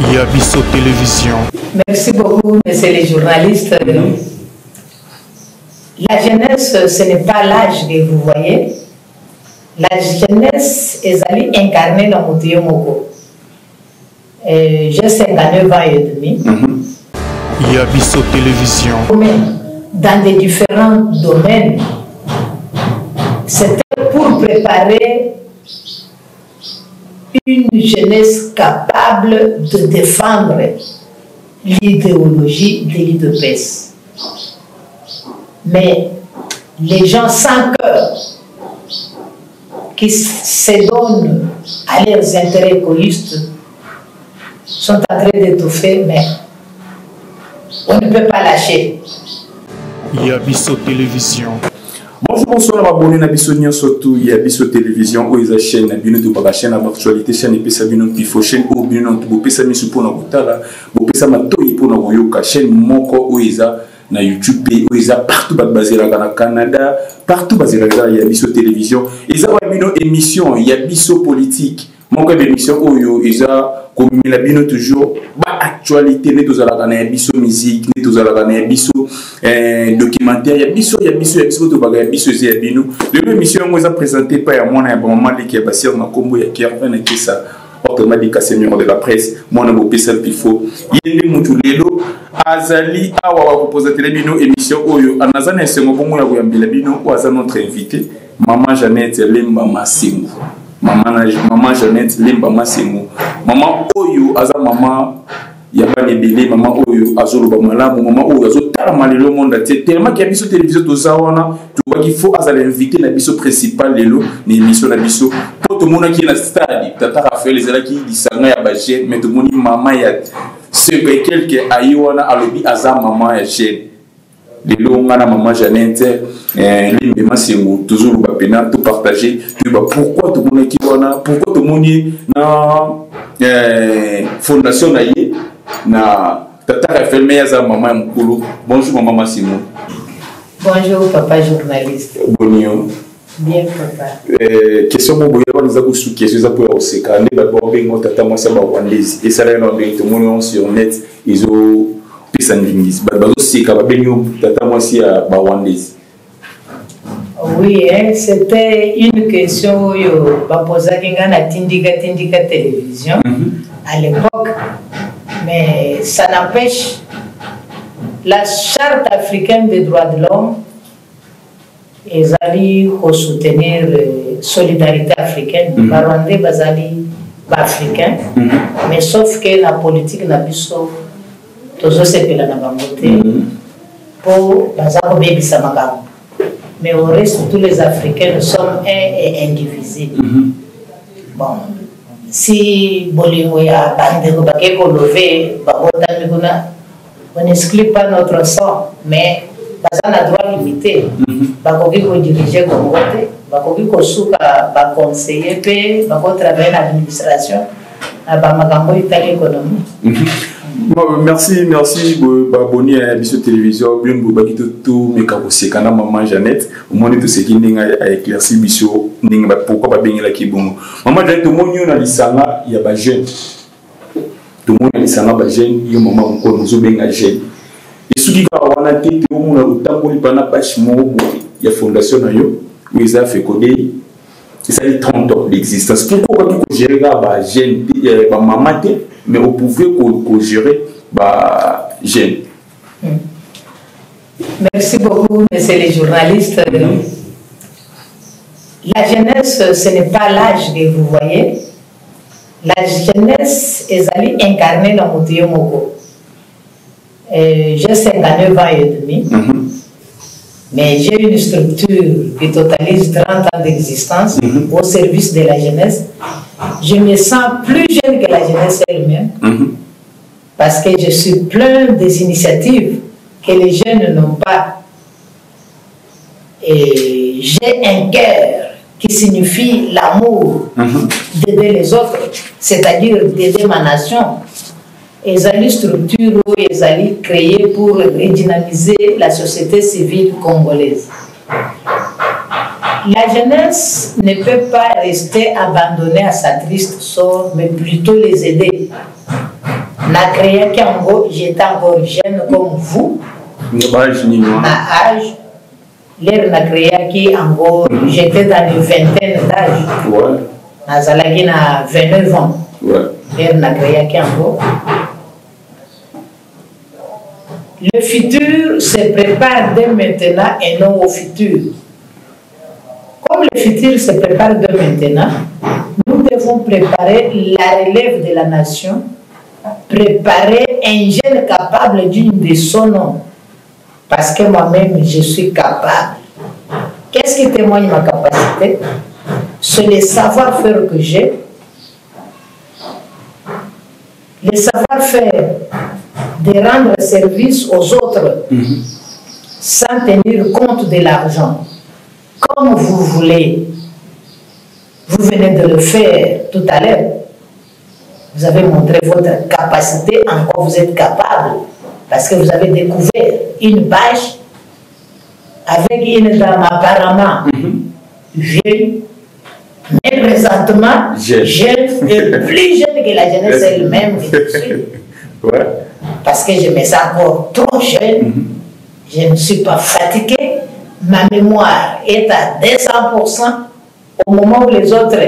Yabiso Télévision. Merci beaucoup, messieurs les journalistes. La jeunesse, ce n'est pas l'âge que vous voyez. La jeunesse est allée incarner dans mon Moko. J'ai 59 ans et demi. Yabiso Télévision. Dans des différents domaines, c'était pour préparer une jeunesse capable de défendre l'idéologie de l'UDPS. Mais les gens sans cœur qui se donnent à leurs intérêts égoïstes sont en train d'étouffer, mais on ne peut pas lâcher. Yabiso Télévision. Bonjour, bonsoir, abonné à Yabiso surtout Yabiso Télévision, où ils chaîne Nabino de Baba chaîne d'actualité, chaîne et Pessabino Pifo, chaîne où Bino de Bopessa pour na Botala, Bopessa Matoi pour na Boyoka, chaîne Moko où ils na YouTube, où ils partout basé là dans le Canada, partout basé là Yabiso Télévision. Ils ont une émission Yabiso politique. Mon cas d'émission où ils ont comme la bino toujours ba actualité ne tous à la Yabiso musique, ne tous à la Yabiso documentaire, Yabiso to baga Yabiso Yabino. L'émission nous a présenté par moi na moment qui est basé na Kombo ya Kervin et ça automatique seigneur de la presse moi na bopesa pifo yende mutu lelo azali awa wa proposer bino émission oyo anazana esengo bongo ya kuyambila bino waza notre invité maman Jeannette Lemba Masengo. Maman Jeannette Lemba Masengo. Maman oyo aza maman yabane belé maman oyo azoloba malamu maman oyo azotala malelo monde ati tellement qu'il y a biso télévision tozawana tu vois qu'il faut azala inviter na biso principal lelo ni émission na biso pour tout monde qui est na stade tata Raphaël ezala ki disanga ya baje mais tout monde maman ya ce que quelqu'un ayiwana alobi aza maman ya jeune lelo ngana maman Jeannette Lemba Masengo toujours ba pena tout partager tu vois pourquoi tout monde qui wana pourquoi tout monde na fondation na ye na tata Raphaël meyaza maman mukulu. Bonjour maman Masengo. Bonjour papa journaliste. Bonjour. Bien papa. Question mo boya wana za kusu question za pour oseka ne ba bombe ngo tata moi ça ba wandezi et ça là no bien tout le monde sur net ils ont pisa ndingis ba zo seka ba benyo tata moi si ba wandezi. Oui, c'était une question yo ba posa kinga na tindika télévision à l'époque. Mais ça n'empêche, la charte africaine des droits de l'homme est allée soutenir la solidarité africaine. Les Rwandais sont allés africains, mais sauf que la politique n'a pas sauf tous ceux qui l'ont voté pour bazarober bisamagam. Mais au reste, tous les Africains, nous sommes un et indivisibles. Bon. Si Bolingo ya Bandeko Bakeko Lové, on n'exclut pas notre sang, mais on a droit limité. Bakoki ko diriger comme vote, bakoki ko souka ba conseiller pe, bako travailler dans l'administration, ba makambo itali économie. Merci Boni à Yabiso Télévision bien bobaki tout mais quand c'est kana maman Jeannette au moins tout ce qui n'est éclairci biso ninga pourquoi pas bengi la kibongo maman Jeannette tout monde na lisanga ya ba jeune tout monde na lisanga ba jeune yo maman ko nous benga jeune et ce qui ka wana tete au monde utambo lipana bashi mo ya fondation na yo où ils a fait coder ça les 30 ans d'existence pourquoi pas que gérer ba jeune ba maman mais vous pouvez gérer bah jeune. Merci beaucoup, messieurs les journalistes. La jeunesse, ce n'est pas l'âge que vous voyez. La jeunesse est allée incarner dans mon Moko. J'ai 59 ans et demi, mais j'ai une structure qui totalise 30 ans d'existence au service de la jeunesse. Je me sens plus jeune que la jeunesse elle-même parce que je suis plein des initiatives que les jeunes n'ont pas. Et j'ai un cœur qui signifie l'amour d'aider les autres, c'est-à-dire d'aider ma nation. Et les structures où ils allaient créer pour redynamiser la société civile congolaise. La jeunesse ne peut pas rester abandonnée à sa triste sort, mais plutôt les aider. Na créé qu'en gros, j'étais encore jeune comme vous. Ma âge. L'air n'a créé qui en gros, j'étais dans les vingtaine d'âge. Ouais. Nazalaki na 29 ans. Ouais. L'air n'a créé qui en gros. Le futur se prépare dès maintenant et non au futur. Comme le futur se prépare dès maintenant, nous devons préparer la relève de la nation, préparer un jeune capable digne de son nom. Parce que moi-même, je suis capable. Qu'est-ce qui témoigne ma capacité? C'est le savoir-faire que j'ai, le savoir-faire de rendre service aux autres sans tenir compte de l'argent. Comme vous voulez, vous venez de le faire tout à l'heure. Vous avez montré votre capacité, en quoi vous êtes capable, parce que vous avez découvert une bâche avec une dame apparemment vieille, mais présentement jeune et plus jeune que la jeunesse elle-même que je suis. Ouais. Parce que je me sens encore trop jeune, je ne suis pas fatigué, ma mémoire est à 200% au moment où les autres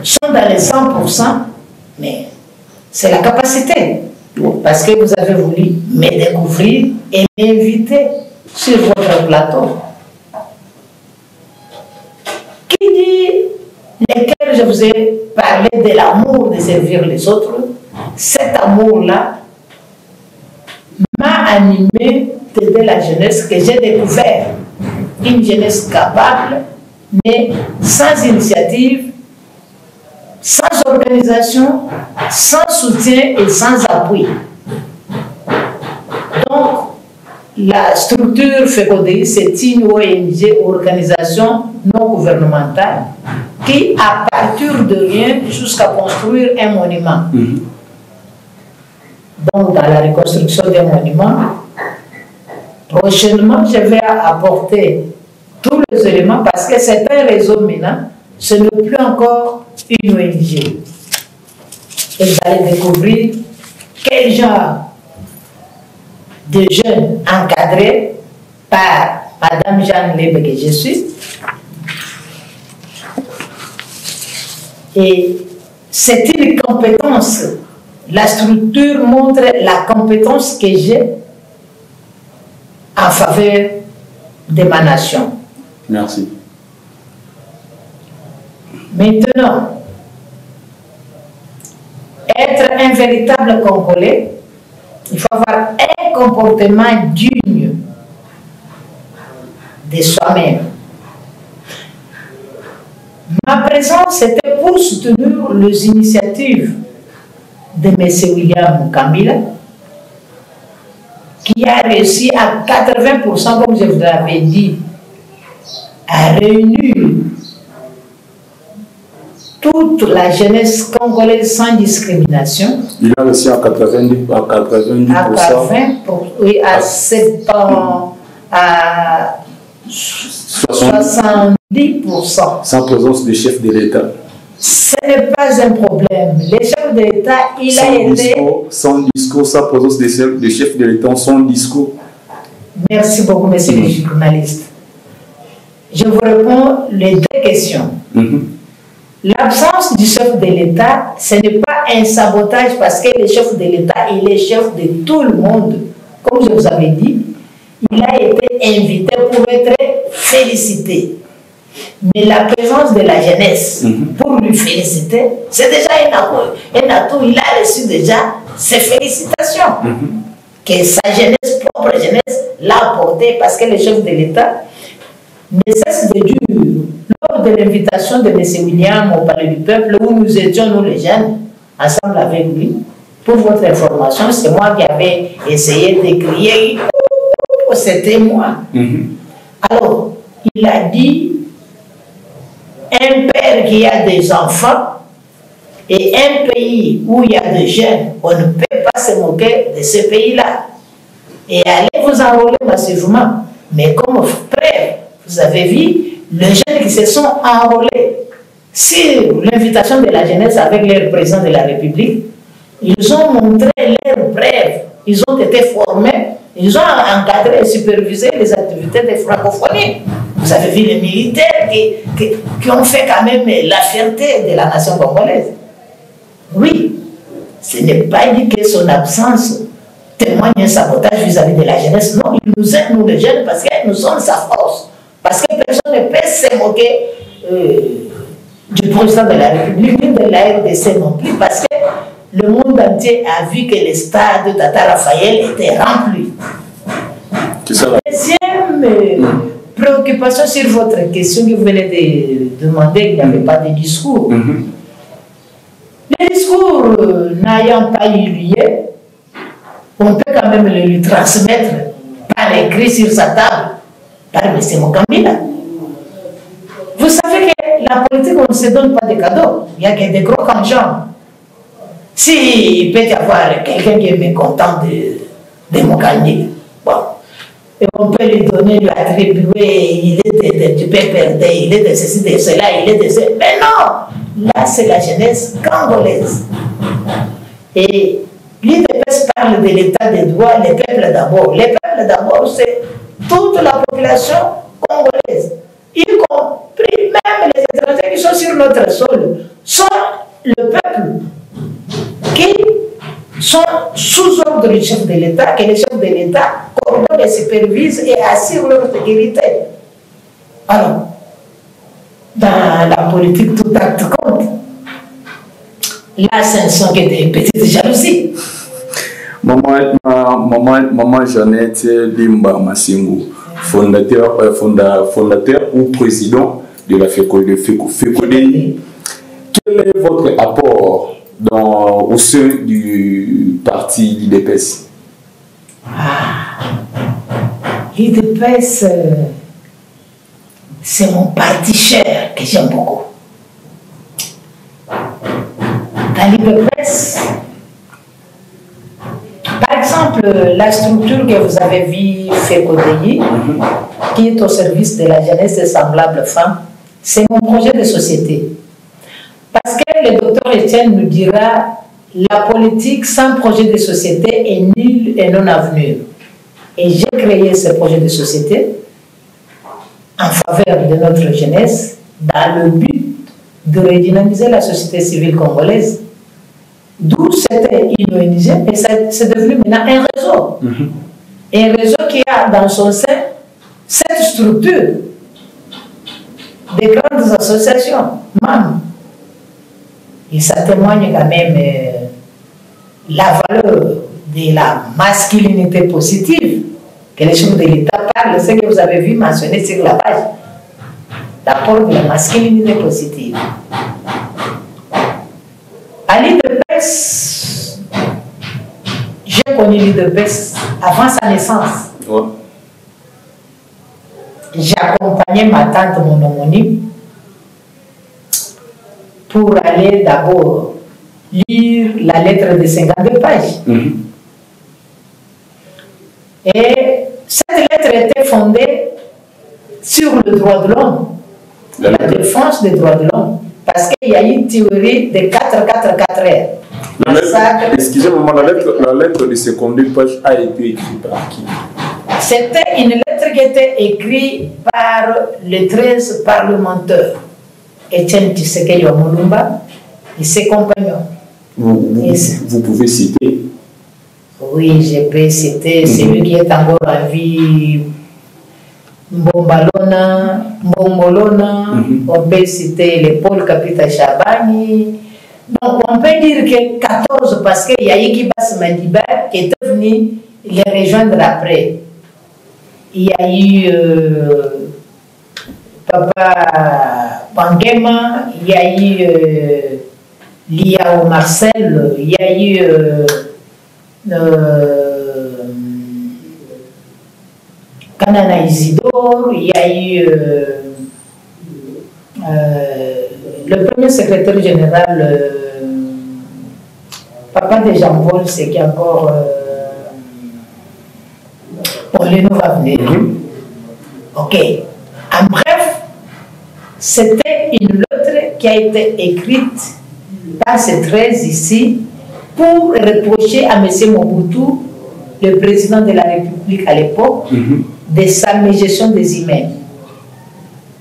sont dans les 100%, mais c'est la capacité. Parce que vous avez voulu me découvrir et m'inviter sur votre plateau. Qui dit lesquels je vous ai parlé de l'amour de servir les autres, cet amour-là m'a animé d'aider la jeunesse que j'ai découvert. Une jeunesse capable, mais sans initiative, sans organisation, sans soutien et sans appui. Donc, la structure FECODEI, c'est une ONG, organisation non gouvernementale, qui, à partir de rien, jusqu'à construire un monument. Donc, dans la reconstruction des monuments, prochainement, je vais apporter tous les éléments parce que c'est un réseau maintenant, ce n'est plus encore une ONG. Et vous allez découvrir quel genre de jeunes encadrés par Madame Jeanne Lebe que je suis. Et c'est une compétence. La structure montre la compétence que j'ai en faveur de ma nation. Merci. Maintenant, être un véritable Congolais, il faut avoir un comportement digne de soi-même. Ma présence était pour soutenir les initiatives de M. William Kambila, qui a réussi à 80%, comme je vous l'avais dit, à réunir toute la jeunesse congolaise sans discrimination. Il a réussi à 90%. Oui, à 70%. Sans présence du chef de l'État. Ce n'est pas un problème. Le chef de l'État, il a été... Sans discours, sans présence du chef de l'État, sans discours. Merci beaucoup, monsieur le journaliste. Je vous réponds les deux questions. L'absence du chef de l'État, ce n'est pas un sabotage parce que le chef de l'État, il est chef de tout le monde. Comme je vous avais dit, il a été invité pour être félicité. Mais la présence de la jeunesse, pour lui féliciter, c'est déjà un atout. Il a reçu déjà ses félicitations. Que sa jeunesse, propre jeunesse, l'a apporté parce que le chef de l'État ne cesse de dire, lors de l'invitation de M. William au Palais du Peuple, où nous étions, nous les jeunes, ensemble avec lui, pour votre information, c'est moi qui avais essayé de crier, c'était moi. Alors, il a dit, un père qui a des enfants et un pays où il y a des jeunes, on ne peut pas se moquer de ce pays-là. Et allez vous enrôler massivement. Mais comme frère, vous avez vu, les jeunes qui se sont enrôlés sur l'invitation de la jeunesse avec le président de la République, ils ont montré leurs preuves, ils ont été formés, ils ont encadré et supervisé les activités de francophonie. Vous avez vu les militaires qui ont fait quand même la fierté de la nation congolaise. Oui, ce n'est pas dit que son absence témoigne un sabotage vis-à-vis de la jeunesse. Non, il nous aide, nous les jeunes, parce que nous sommes sa force. Parce que personne ne peut se moquer du président de la République, ni de la RDC non plus, parce que le monde entier a vu que le stade de Tata Raphaël était rempli. Deuxième préoccupation sur votre question que vous venez de demander, il n'y avait pas de discours. Les discours n'ayant pas eu lieu, on peut quand même le lui transmettre par écrit sur sa table par M. Mokambila. Vous savez que la politique, on ne se donne pas de cadeaux. Il n'y a que des gros canjans. S'il peut y avoir quelqu'un qui est mécontent de Mokambila, bon, et on peut lui donner, lui attribuer, il est du PPRD, il est de ceci, de cela, il est de cela. Mais non, là c'est la jeunesse congolaise. Et l'IDPS parle de l'état des droits, les peuples d'abord. Les peuples d'abord, c'est toute la population congolaise, y compris même les étrangers qui sont sur notre sol, sont le peuple qui sont sous ordre du chef de l'État, que le chef de l'État coordonne et supervise et assure leur sécurité. Alors, dans la politique, tout acte compte. Là, ce ne sont que des petites jalousies. Maman Jeannette Limba Massingo, fondateur ou président de la FECODE. Quel est votre apport au sein du parti l'IDPS? L'IDPS, c'est mon parti cher que j'aime beaucoup. Dans l'IDPS, par exemple, la structure que vous avez vue, FECODEI, qui est au service de la jeunesse et semblables femmes, c'est mon projet de société. Parce que le docteur Etienne nous dira, la politique sans projet de société est nulle et non avenue. Et j'ai créé ce projet de société en faveur de notre jeunesse dans le but de redynamiser la société civile congolaise. D'où c'était une ONG, et c'est devenu maintenant un réseau. Un réseau qui a dans son sein cette structure des grandes associations, membres. Et ça témoigne quand même la valeur de la masculinité positive que les chefs de l'État parlent, ce que vous avez vu mentionner sur la page. L'apport de la masculinité positive. À l'IDPS, j'ai connu l'IDPS avant sa naissance. Ouais. J'ai accompagné ma tante, mon homonyme, pour aller d'abord lire la lettre de 52 pages. Et cette lettre était fondée sur le droit de l'homme, la défense des droits de l'homme. Parce qu'il y a une théorie de 4-4-4 Excusez-moi, la lettre de 52 pages a été écrite par qui? C'était une lettre qui était écrite par les 13 parlementaires. Etienne Tshisekedi Mulumba et ses compagnons. Vous pouvez citer? Oui, je peux citer celui qui est encore en vie. Mbombolona, on peut citer les Paul Kapita Chabani. Donc on peut dire que 14 parce qu'il y a Ikibas Madiba qui est venu les rejoindre après. Il y a eu Papa Pangema, il y a eu Liao Marcel, il y a eu Kanana Isidore, il y a eu le premier secrétaire général, Papa de Jean-Paul, c'est qui encore pour les nouveaux va venir. Ok. En bref, c'était une lettre qui a été écrite par ces 13 ici pour reprocher à M. Mobutu, le président de la République à l'époque, de sa mégestion des humains.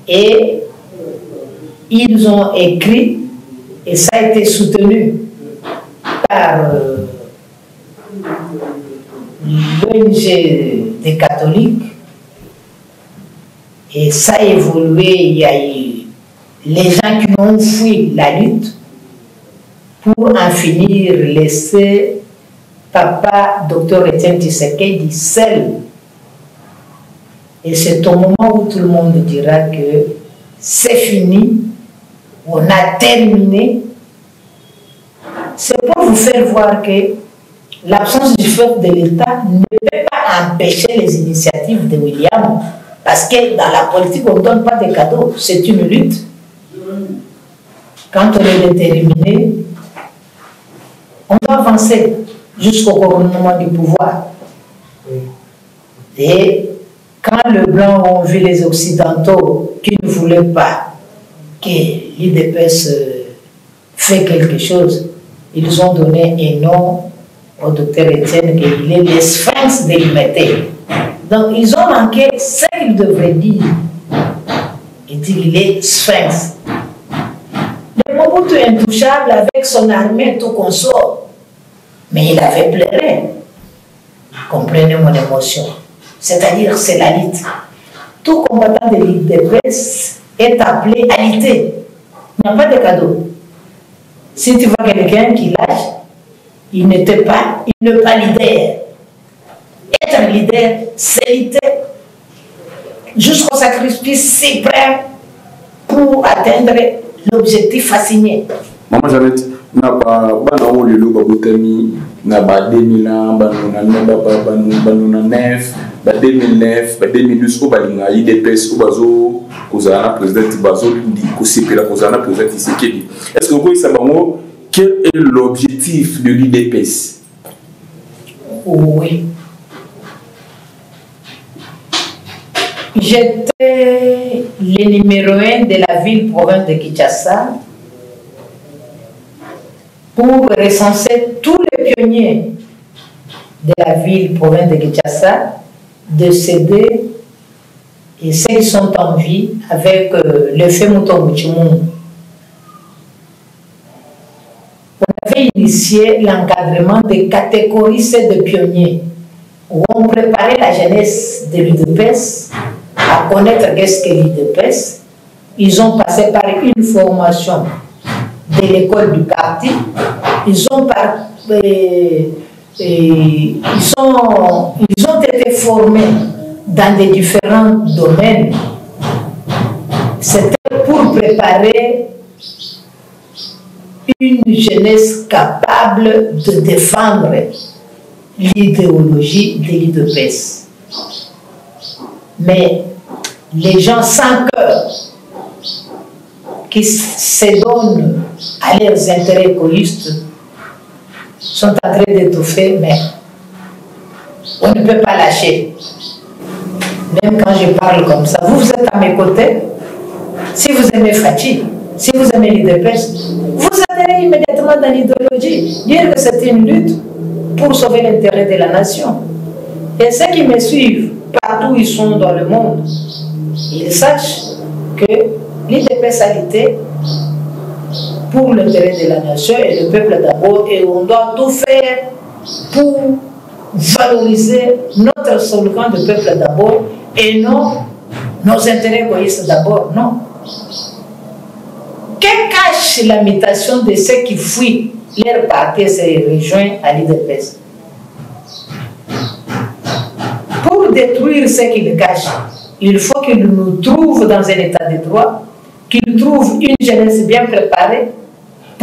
Et ils ont écrit, et ça a été soutenu par l'ONG des catholiques, et ça a évolué. Il y a eu les gens qui ont fui la lutte pour en finir, laisser Papa Dr Etienne Tshisekedi seul. Et c'est au moment où tout le monde dira que c'est fini, on a terminé. C'est pour vous faire voir que l'absence du chef de l'État ne peut pas empêcher les initiatives de William. Parce que dans la politique, on ne donne pas de cadeaux, c'est une lutte. Quand on est déterminé, on doit avancer jusqu'au couronnement du pouvoir. Et quand les Blancs ont vu les Occidentaux qui ne voulaient pas que l'IDPS fait quelque chose, ils ont donné un nom au docteur Etienne qu'il est le sphinx de l'humanité. Donc ils ont manqué ce qu'il devrait dire. Il dit qu'il est sphinx. Le Mobutu est intouchable avec son armée tout consort. Mais il avait pleuré. Comprenez mon émotion. C'est-à-dire, c'est la lutte. Tout combattant de l'IDPS est appelé à lutter. Il n'y a pas de cadeau. Si tu vois quelqu'un qui lâche, il n'est pas leader. Être un leader, c'est lutter jusqu'au sacrifice suprême pour atteindre l'objectif assigné. Maman Jeannette, na ba na o lelo ba botami na ba 2000 ba 2009 ba 2012 ko balinga IDPS ko bazo kozana président bazo ndi ko sepela kozana président Tshisekedi. Est-ce que vous savez quel est l'objectif de l'IDPS? Oui. J'étais le numéro 1 de la ville-province de Kinshasa pour recenser tous les pionniers de la ville-province de Kinshasa, décédés et ceux qui sont en vie avec le fait Mutombo. On avait initié l'encadrement des catégories de pionniers où on préparait la jeunesse de l'IDPS à connaître qu'est-ce que l'IDPS. Ils ont passé par une formation de l'école du parti. Ils ont été formés dans des différents domaines. C'était pour préparer une jeunesse capable de défendre l'idéologie de l'IDPS. Mais les gens sans cœur qui se donnent à leurs intérêts égoïstes sont en train d'étouffer, mais on ne peut pas lâcher. Même quand je parle comme ça, vous êtes à mes côtés. Si vous aimez Fatih, si vous aimez l'IDPS, vous adhérez immédiatement dans l'idéologie. Dire que c'est une lutte pour sauver l'intérêt de la nation. Et ceux qui me suivent, partout où ils sont dans le monde, ils sachent que l'IDPS a lutté pour l'intérêt de la nation et le peuple d'abord, et on doit tout faire pour valoriser notre slogan de peuple d'abord et non nos intérêts égoïstes d'abord, non. Que cache la mutation de ceux qui fuient leur parti et se rejoignent à l'IDPS? Pour détruire ce qu'ils cachent, il faut qu'ils nous trouvent dans un état de droit, qu'ils trouvent une jeunesse bien préparée,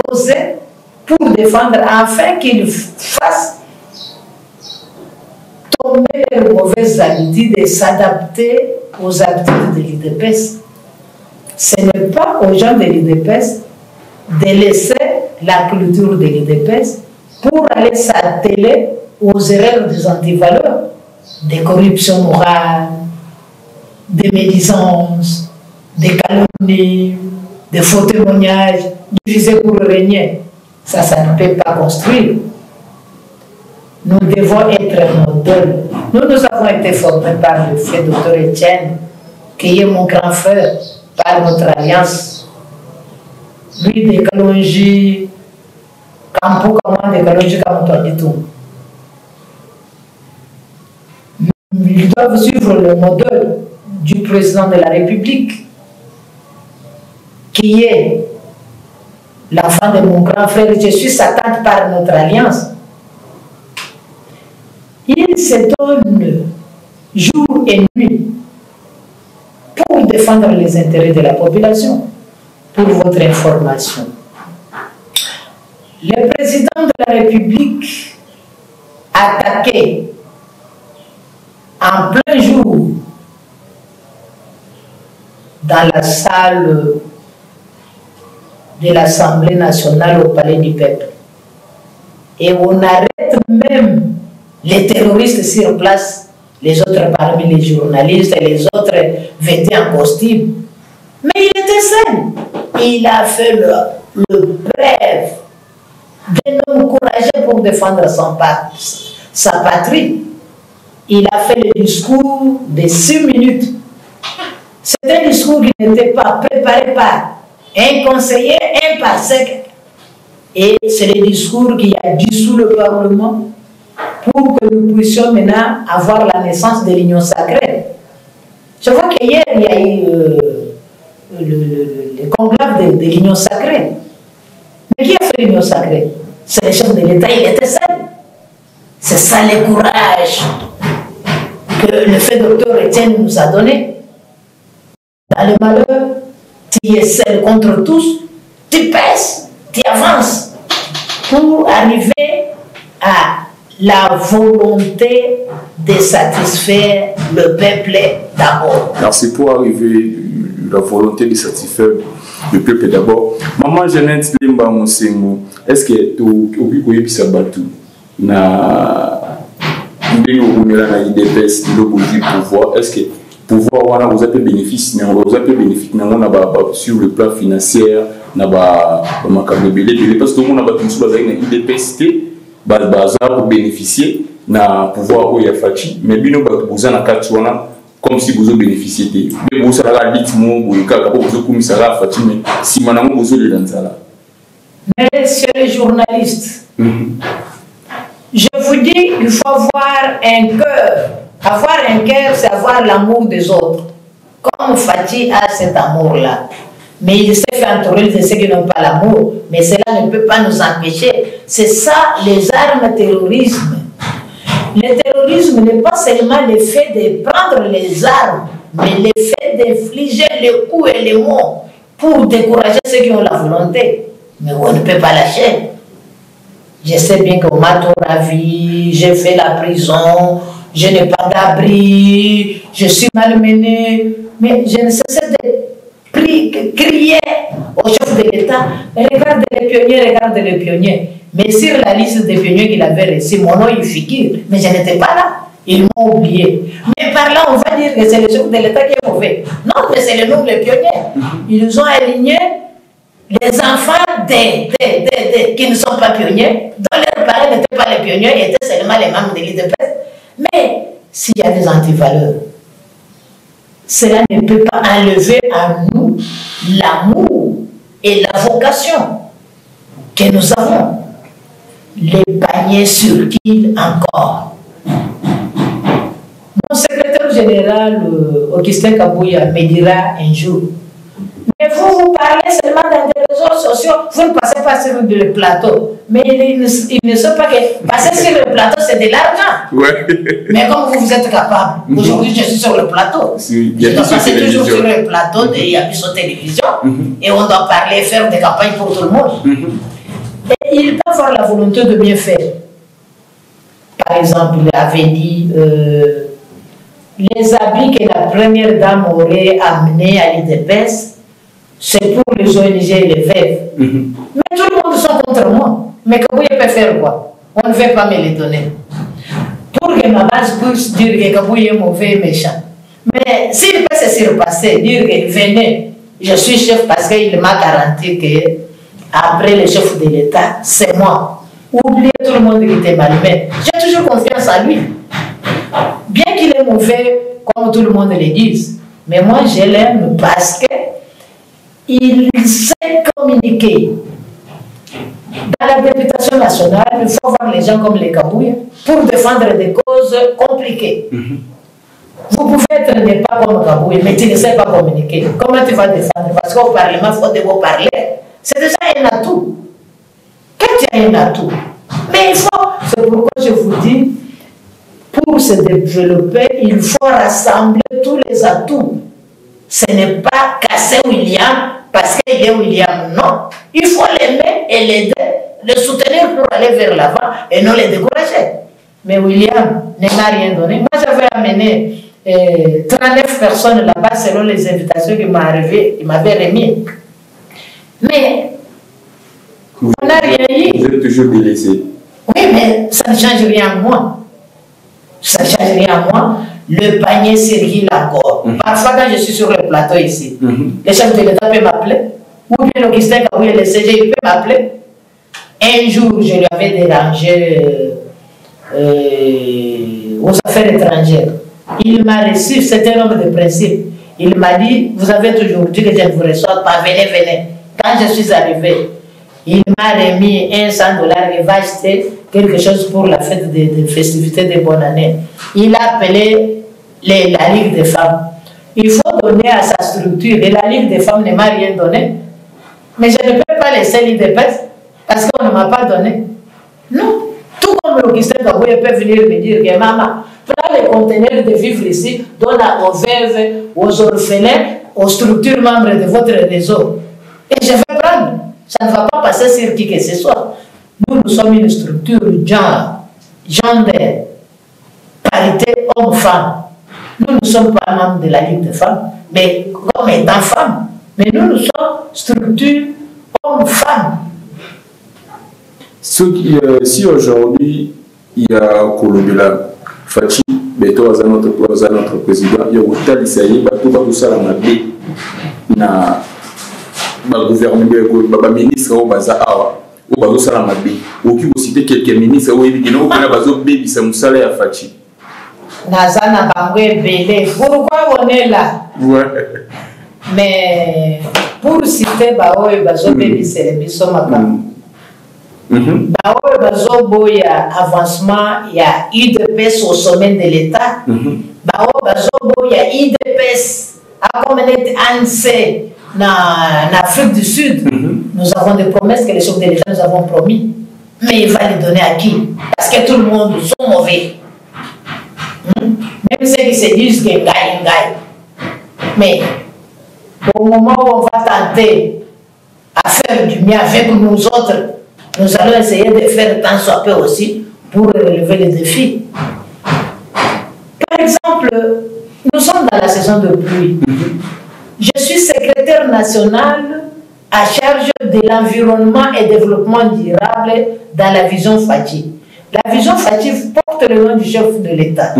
posée, pour défendre, afin qu'ils fassent tomber les mauvaises habitudes et s'adapter aux habitudes de l'IDPS. Ce n'est pas aux gens de l'IDPS de laisser la culture de l'IDPS pour aller s'atteler aux erreurs des antivaleurs, des corruptions morales, des médisances, des calomnies, des faux témoignages, diviser pour régner. Ça ne peut pas construire. Nous devons être modèles. Nous avons été formés par le frère Dr Etienne, qui est mon grand frère, par notre alliance. Lui, de Kalonji, Campo, comment de Kalonji, comme toi, dit tout. Ils doivent suivre le modèle du président de la République, qui est l'enfant de mon grand frère. Je suis sa tante par notre alliance. Il se donne jour et nuit pour défendre les intérêts de la population. Pour votre information, le président de la République attaqué en plein jour dans la salle de l'Assemblée nationale au Palais du Peuple. Et on arrête même les terroristes sur place, les autres parmi les journalistes et les autres vêtus en costume. Mais il était seul. Il a fait le bref d'un homme courageux pour défendre sa patrie. Il a fait le discours de 6 minutes. C'est un discours qui n'était pas préparé par un conseiller, un par sec. Et c'est le discours qui a dissous le Parlement pour que nous puissions maintenant avoir la naissance de l'Union sacrée. Je vois qu'hier, il y a eu le conclave de l'Union sacrée. Mais qui a fait l'Union sacrée? C'est le chef de l'État, il était seul. C'est ça le courage que le fait docteur Etienne nous a donné. Dans le malheur, tu es seul contre tous, tu pèses, tu avances pour arriver à la volonté de satisfaire le peuple d'abord. Alors c'est pour arriver à la volonté de satisfaire le peuple d'abord. Maman Jeannette Limba Mosengo, est-ce que tu as pu sabatou na IDPS pouvoir? Est-ce que pouvoir vous avez bénéfice sur le plan financier na ba makabelé parce que tout le monde a battu sur la IDPS pour bénéficier na pouvoir où il y a fachi mais bino ba boza na katwana comme si vous bénéficiez mais vous ça la litmo vous ka vous comme ça la fachi mais si manamo vous le danzala. Messieurs les journalistes, je vous dis, il faut avoir un cœur. Avoir un cœur, c'est avoir l'amour des autres. Comme Fatih a cet amour-là. Mais il s'est fait entourer de ceux qui n'ont pas l'amour. Mais cela ne peut pas nous empêcher. C'est ça, les armes terrorisme. Le terrorisme n'est pas seulement le fait de prendre les armes, mais le fait d'infliger les coups et les mots pour décourager ceux qui ont la volonté. Mais on ne peut pas lâcher. Je sais bien qu'on m'a tout ravi, j'ai fait la prison, je n'ai pas d'abri, je suis malmené, mais je ne cesse de crier au chef de l'État, regarde les pionniers. Mais sur la liste des pionniers qu'il avait reçus, mon nom il figure, mais je n'étais pas là, ils m'ont oublié. Mais par là, on va dire que c'est le chef de l'État qui est mauvais. Non, mais c'est le nom des pionniers. Ils ont aligné les enfants qui ne sont pas pionniers, dont leurs parents n'étaient pas les pionniers, ils étaient seulement les membres de l'IDPS. Mais s'il y a des antivaleurs, cela ne peut pas enlever à nous l'amour et la vocation que nous avons. Les paniers sur qui encore. Mon secrétaire général, Augustin Kabouya, me dira un jour, mais vous parlez seulement dans des réseaux sociaux, vous ne passez pas sur le plateau. Mais il ne sait pas que passer sur le plateau, c'est de l'argent. Ouais. Mais comme vous êtes capable, aujourd'hui je suis sur le plateau. Je dois passer toujours sur le plateau de Yabiso Télévision et on doit parler, faire des campagnes pour tout le monde. Et il peut avoir la volonté de bien faire. Par exemple, il avait dit les habits que la première dame aurait amenés à l'IDPS, c'est pour les ONG et les veuves. Mais tout le monde sont contre moi. Mais Kabouya peut faire quoi? On ne veut pas me les donner. Pour que ma base puisse dire que Kabouya est mauvais et méchant. Mais s'il peut se surpasser, dire que venez, je suis chef parce qu'il m'a garanti que après le chef de l'État, c'est moi. Oubliez tout le monde qui était malmené. J'ai toujours confiance en lui. Bien qu'il est mauvais, comme tout le monde le dit, mais moi je l'aime parce qu'il sait communiquer. Dans la députation nationale, il faut voir les gens comme les Kabouya pour défendre des causes compliquées. Vous pouvez être n'est pas comme Kabouya, mais tu ne sais pas communiquer. Comment tu vas défendre? Parce qu'au Parlement, il faut devoir parler. C'est déjà un atout. Quand tu as un atout, mais il faut, c'est pourquoi je vous dis, pour se développer, il faut rassembler tous les atouts. Ce n'est pas casser William parce qu'il est William, non. Il faut l'aimer et l'aider, le soutenir pour aller vers l'avant et non les décourager. Mais William ne m'a rien donné. Moi, j'avais amené 39 personnes là-bas selon les invitations qu'il m'avait remis. Mais on n'a rien eu. Vous êtes toujours délaissé. Oui, mais ça ne change rien à moi. Ça ne change rien à moi. Le panier circule encore. Parfois, quand je suis sur le plateau ici, le chef de l'État peut m'appeler. Ou bien l'Augustin Kabouya, le CG, il peut m'appeler. Un jour, je lui avais dérangé aux affaires étrangères. Il m'a reçu, c'est un homme de principe. Il m'a dit, vous avez toujours dit que je ne vous reçois pas, venez, venez. Quand je suis arrivé, il m'a remis $100, il va acheter quelque chose pour la fête des festivités de bonne année. Il a appelé la Ligue des femmes. Il faut donner à sa structure. Et la Ligue des femmes ne m'a rien donné. Mais je ne peux pas laisser l'IDPS parce qu'on ne m'a pas donné. Non. Tout comme l'Augustin Kabouya peut venir me dire que maman, prends les conteneurs de vivres ici, donne aux veuves, aux orphelins, aux structures membres de votre réseau. Et je vais prendre. Ça ne va pas passer sur qui que ce soit. Nous sommes une structure gender, parité homme-femme. Nous ne sommes pas membres de la Ligue des femmes, mais comme étant femmes. Mais nous sommes structure homme-femme. Si aujourd'hui, il y a Kolobela, Fachi, Beto, notre président, il y a Outal Isaïe, Batou Salamabé, na gouvernement, ministre, au Bazaar, au Bazo Salamabé, ou qui vous citez quelques ministres, ou qui n'ont pas Bazo Baby, c'est Moussala à Fachi. Nazana Bangwe Bélé, pourquoi on est là? Ouais. Mais pour citer Bao et Bazo Baby, c'est le Bissomaka. Bao et Bazo Boya, avancement, il y a UDPS au sommet de l'État. Bao Bazo Boya, UDPS, à communauté ANSE, en Afrique du Sud. Nous avons des promesses que les chefs de l'État nous avons promis. Mais il va les donner à qui? Parce que tout le monde sont mauvais. Même ceux qui se disent qu'ils gagnent. Mais au moment où on va tenter à faire du bien avec nous autres, nous allons essayer de faire tant soit peu aussi pour relever les défis. Par exemple, nous sommes dans la saison de pluie. Je suis secrétaire national à charge de l'environnement et développement durable dans la vision Fachi. La vision Fachi porte le nom du chef de l'État.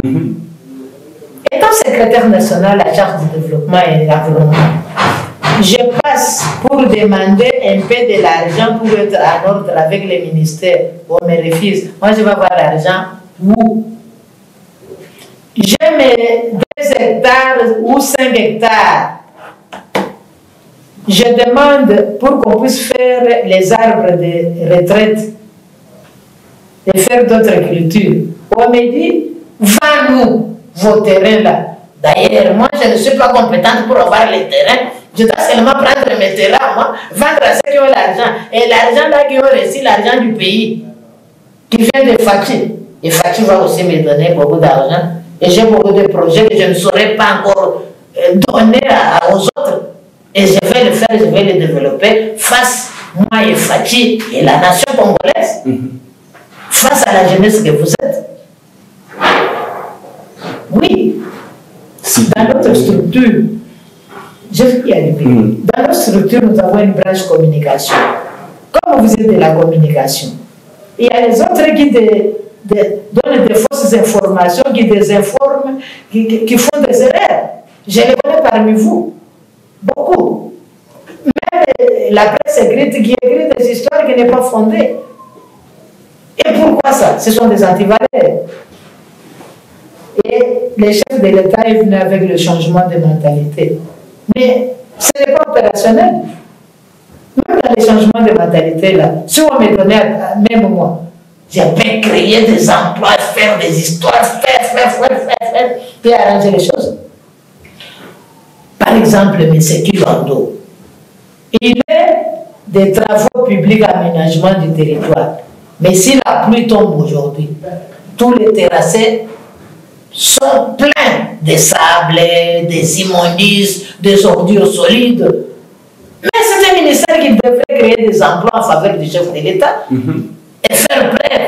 Étant secrétaire national à charge du développement et de l'environnement, je passe pour demander un peu de l'argent pour être en ordre avec les ministères. On me refuse. Moi, je vais avoir l'argent où? J'ai mes 2 hectares ou 5 hectares. Je demande pour qu'on puisse faire les arbres de retraite et faire d'autres cultures. On me dit, vends-nous vos terrains là. D'ailleurs, moi, je ne suis pas compétente pour avoir les terrains. Je dois seulement prendre mes terrains, moi, vendre à ceux qui ont l'argent. Et l'argent là qui ont reçu l'argent du pays, qui vient de Fachi. Et Fachi va aussi me donner beaucoup d'argent. Et j'ai beaucoup de projets que je ne saurais pas encore donner aux autres. Et je vais le faire, je vais le développer face, moi et Fachi et la nation congolaise, face à la jeunesse que vous êtes. Oui, dans notre structure, je vais y arriver. Dans notre structure, nous avons une branche communication. Comme vous êtes de la communication, il y a les autres qui donnent des fausses informations, qui désinforment, qui font des erreurs. Je les connais parmi vous. Beaucoup. la presse écrite qui écrit des histoires qui n'est pas fondée. Et pourquoi ça? Ce sont des antivaleurs. Et les chefs de l'État est venu avec le changement de mentalité. Mais ce n'est pas opérationnel. Même dans les changements de mentalité, là, si on me donnait, même moi, j'ai bien créé des emplois, faire des histoires, faire, puis arranger les choses. Par exemple, M. Kilondo, il fait des travaux publics d'aménagement du territoire. Mais si la pluie tombe aujourd'hui, tous les terrassés sont pleins de sable, des immondices, des ordures solides. Mais c'est un ministère qui devrait créer des emplois en faveur du chef de l'État et faire preuve.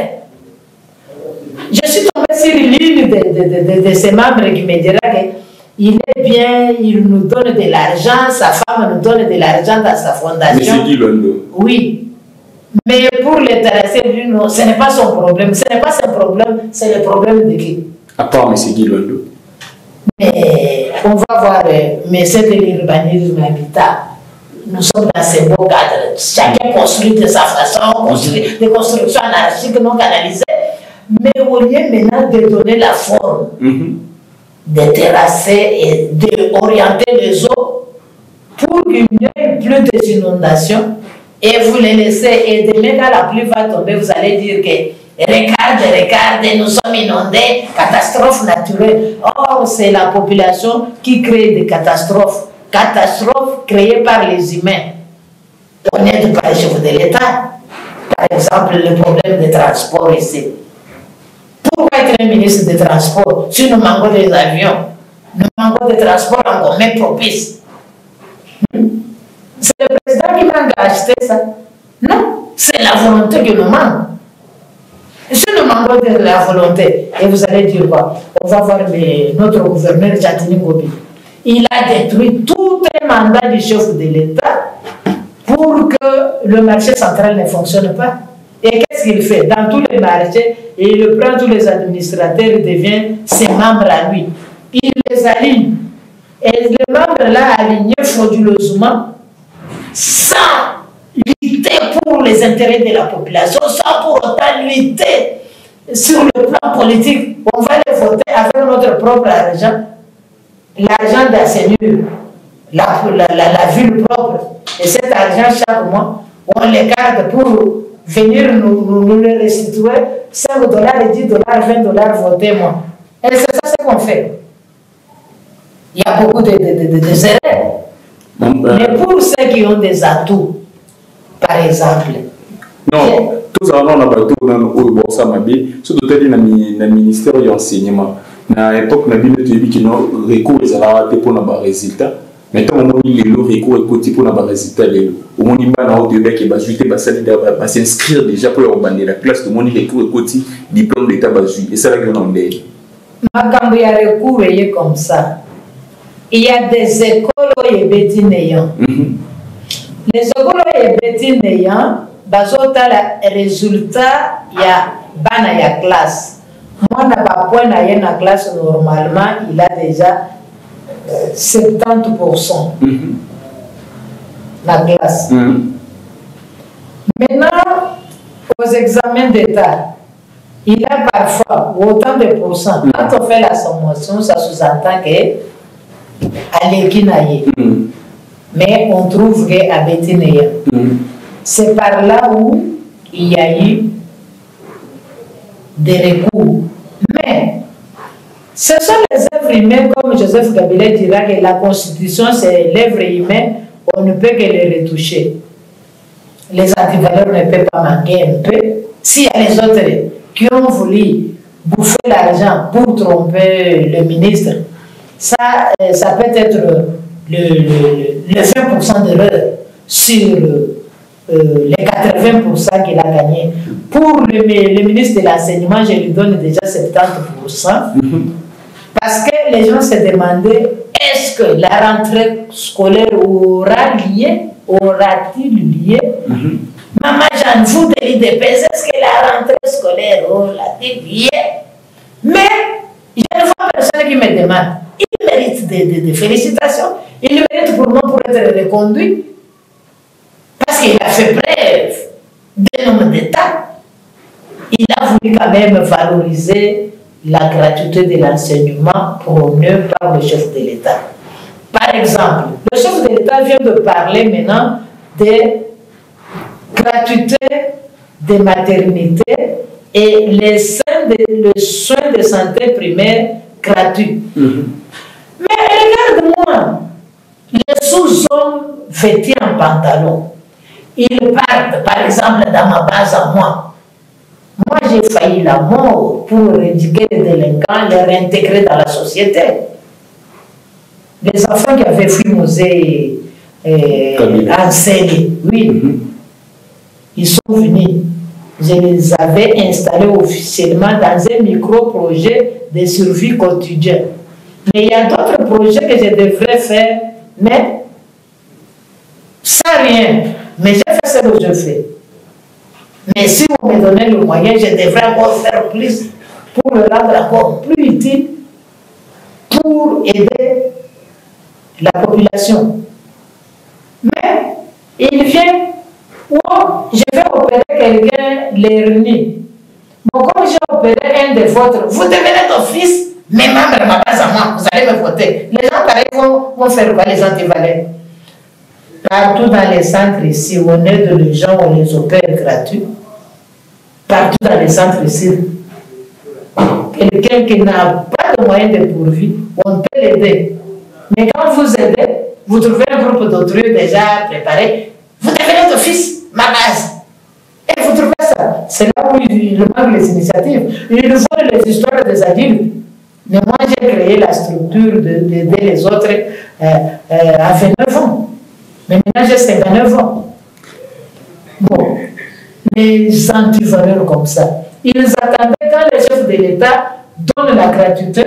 Je suis tombé sur l'une de ses membres qui me dira qu'il est bien, il nous donne de l'argent, sa femme nous donne de l'argent dans sa fondation. Mais c'est qui Londo? Oui. Mais pour les terrasser, ce n'est pas son problème. Ce n'est pas son problème, c'est le problème de qui? À part M. Guy Londo. Mais on va voir, mais c'est de l'urbanisme habitat. Nous sommes dans ces beaux cadres. Chacun construit de sa façon, construit des constructions anarchiques non canalisées. Mais au lieu maintenant de donner la forme, de terrasser et d'orienter les eaux pour qu'il n'y ait plus des inondations, et vous les laissez, et demain quand la pluie va tomber, vous allez dire que regardez, nous sommes inondés, catastrophe naturelle. Or, c'est la population qui crée des catastrophes. Catastrophes créées par les humains. On n'aide pas les chefs de l'État. Par exemple, le problème des transports ici. Pourquoi être un ministre des Transports si nous manquons des avions, nous manquons des transports en commun propices? C'est le président qui manque à acheter ça. Non, c'est la volonté qui nous manque. Si nous manquons de la volonté, et vous allez dire quoi? On va voir notre gouverneur Jatini Gobi. Il a détruit tout un mandat du chef de l'État pour que le marché central ne fonctionne pas. Et qu'est-ce qu'il fait? Dans tous les marchés, il prend tous les administrateurs et devient ses membres à lui. Il les aligne. Et les membres-là alignés frauduleusement, sans lutter pour les intérêts de la population, sans pour autant lutter sur le plan politique. On va les voter avec notre propre argent, l'argent d'assainir la ville propre. Et cet argent, chaque mois, on les garde pour venir nous le restituer 5 $, 10 $, 20 $, votez-moi. Et c'est ça ce qu'on fait. Il y a beaucoup de erreurs. Mais pour ceux qui ont des atouts, par exemple. Non, tous avant on a battu dans le ça m'a dit, surtout dans le ministère de l'enseignement. À l'époque, on a vu qu'il y a recours pour avoir des résultats. Maintenant, on a le recours pour avoir des résultats. On a s'inscrire déjà pour avoir la classe. On a recours diplôme d'état basé. Et c'est là que on est. Quand il y a recours comme ça, il y a des écoles où il y a des bétinayants. Les écoles où il y a des bétinayants, les résultats, il y a bana ya classe. Moi, na pas point na classe normalement, il a déjà 70% la classe. Maintenant, aux examens d'État, il a parfois autant de pourcents. Quand on fait la sommation, ça sous-entend que à l'équinaïe. Mais on trouve qu'à Bétinéa. C'est par là où il y a eu des recours. Mais ce sont les œuvres humaines, comme Joseph Kabila dira que la Constitution, c'est l'œuvre humaine, on ne peut que les retoucher. Les antivaleurs ne peuvent pas manquer un peu. S'il y a les autres qui ont voulu bouffer l'argent pour tromper le ministre, ça peut être le 20% d'erreur sur les 80% qu'il a gagné. Pour le ministre de l'Enseignement, je lui donne déjà 70%. Parce que les gens se demandaient, est-ce que la rentrée scolaire aura-t-il lieu? Maman, j'en fous de l'IDP, est-ce que la rentrée scolaire aura-t-il lieu? Mais je ne vois personne qui me demande. Il mérite des félicitations. Il mérite pour moi pour être reconduit. qu'il a fait preuve d'un homme d'État. Il a voulu quand même valoriser la gratuité de l'enseignement prônée par le chef de l'État. Par exemple, le chef de l'État vient de parler maintenant de gratuité des maternités et les soins de santé primaire gratuits. Mais regarde-moi, les sous-hommes vêtus en pantalon, ils partent par exemple dans ma base à moi. Moi j'ai failli la mort pour éduquer les délinquants, les réintégrer dans la société. Les enfants qui avaient fui Mosée enseigné, oui, ils sont venus. Je les avais installés officiellement dans un micro-projet de survie quotidien. Mais il y a d'autres projets que je devrais faire, mais sans rien. Mais j'ai fait ce que je fais. Mais si vous me donnez le moyen, je devrais encore faire plus pour le rendre encore plus utile pour aider la population. Mais il vient, oh, je vais opérer quelqu'un l'hernie. Bon, comme j'ai opéré un de vôtres, vous devenez d'office, mes membres de ma base à moi, vous allez me voter. Les gens pareils vont faire quoi, les gens qui valaient? Partout dans les centres ici, où on aide les gens, on les opère gratuits. Partout dans les centres ici. Quelqu'un qui n'a pas de moyens de pourvu, on peut l'aider. Mais quand vous aidez, vous trouvez un groupe d'autrui déjà préparé, vous devenez d'office, ma base. Et vous trouvez ça. C'est là où il manque les initiatives. Il faut les histoires des adultes. Mais moi, j'ai créé la structure d'aider les autres à 29 ans. Mais maintenant, j'ai 59 ans. Bon, les antivaleurs comme ça, ils attendaient quand les chefs de l'État donnent la gratuité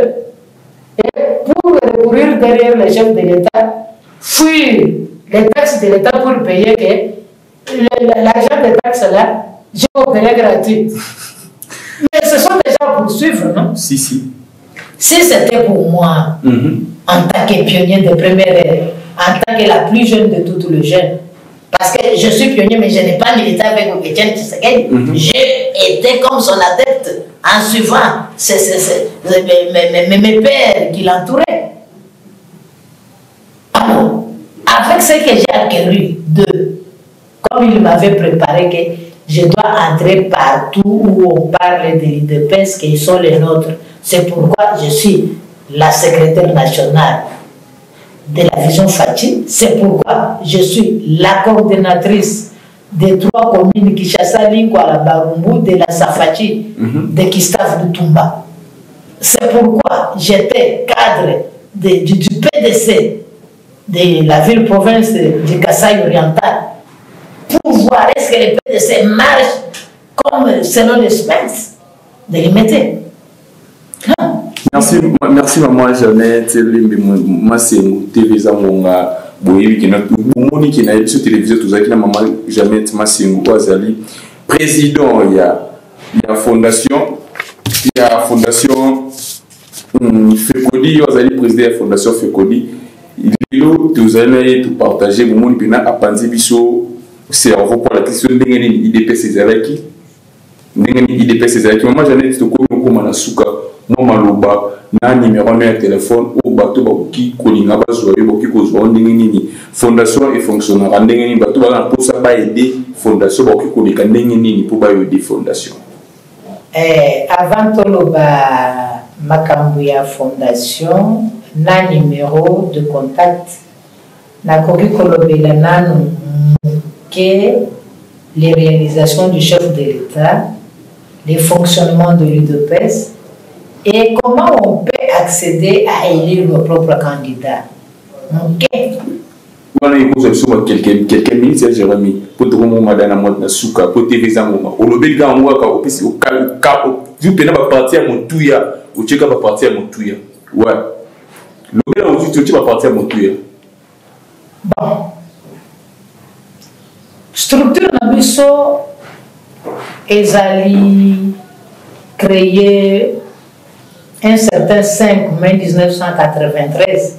et pour recourir derrière les chefs de l'État, fuir les taxes de l'État pour payer que l'argent des taxes là, j'ai opéré gratuit. Mais ce sont déjà à poursuivre, non? Si. Si c'était pour moi, en tant que pionnier de première ère, en tant que la plus jeune de tous les jeunes, parce que je suis pionnier, mais je n'ai pas milité avec Etienne Tshisekedi. J'ai été comme son adepte en suivant mes pères qui l'entouraient. Alors, avec ce que j'ai acquis comme il m'avait préparé que je dois entrer partout où on parle de l'IDPS, qui sont les nôtres. C'est pourquoi je suis la secrétaire nationale de la vision Fati. C'est pourquoi je suis la coordinatrice des 3 communes Kinshasa, Lingwala, Barumbu, de la Safati, de Kistaf Lutumba. C'est pourquoi j'étais cadre du PDC de la ville-province du Kasaï oriental pour voir est-ce que le PDC marche comme selon les semaines de l'imiter. Merci maman Jeannette, moi c'est TV Zamonga, boyebi qui notre bomoni qui na sur télévision tout ça qui na maman Jeannette Massingo azali président il y a fondation Fekodi azali président de la fondation Fekodi lilo tout allez tout partager bomoni pena apanzi biso cerveau pour la question ndengeni IDPS ezalaki ndengeni IDPS ezalaki maman Jeannette to ko ko na suka moi maloba na numéro de téléphone au bateau bakoki kolinga bazwa yo boki kozwa ndenge nini fondation et fonctionnera ndenge nini bateau bana posa ba aider fondation boki kolika ndenge nini pour ba aider fondation avant toloba makambu ya fondation na numéro de contact na koki kolobela nanu que les réalisations du chef de l'État, les fonctionnements de l'UDPS et comment on peut accéder à élire nos propres candidats. Ok. Voilà, il faut que quelqu'un minutes, Jérémy, pour te remonter madame Motna Souka, pour te faire un moment. Au lobby, quand on voit qu'au cas où tu peux pas partir à mon touya, ou tu peux pas partir à mon touya. Ouais. Le lobby, là où tu peux pas partir à mon touya. Bon. Structure Nabiso, Ezali, créé un certain 5 mai 1993.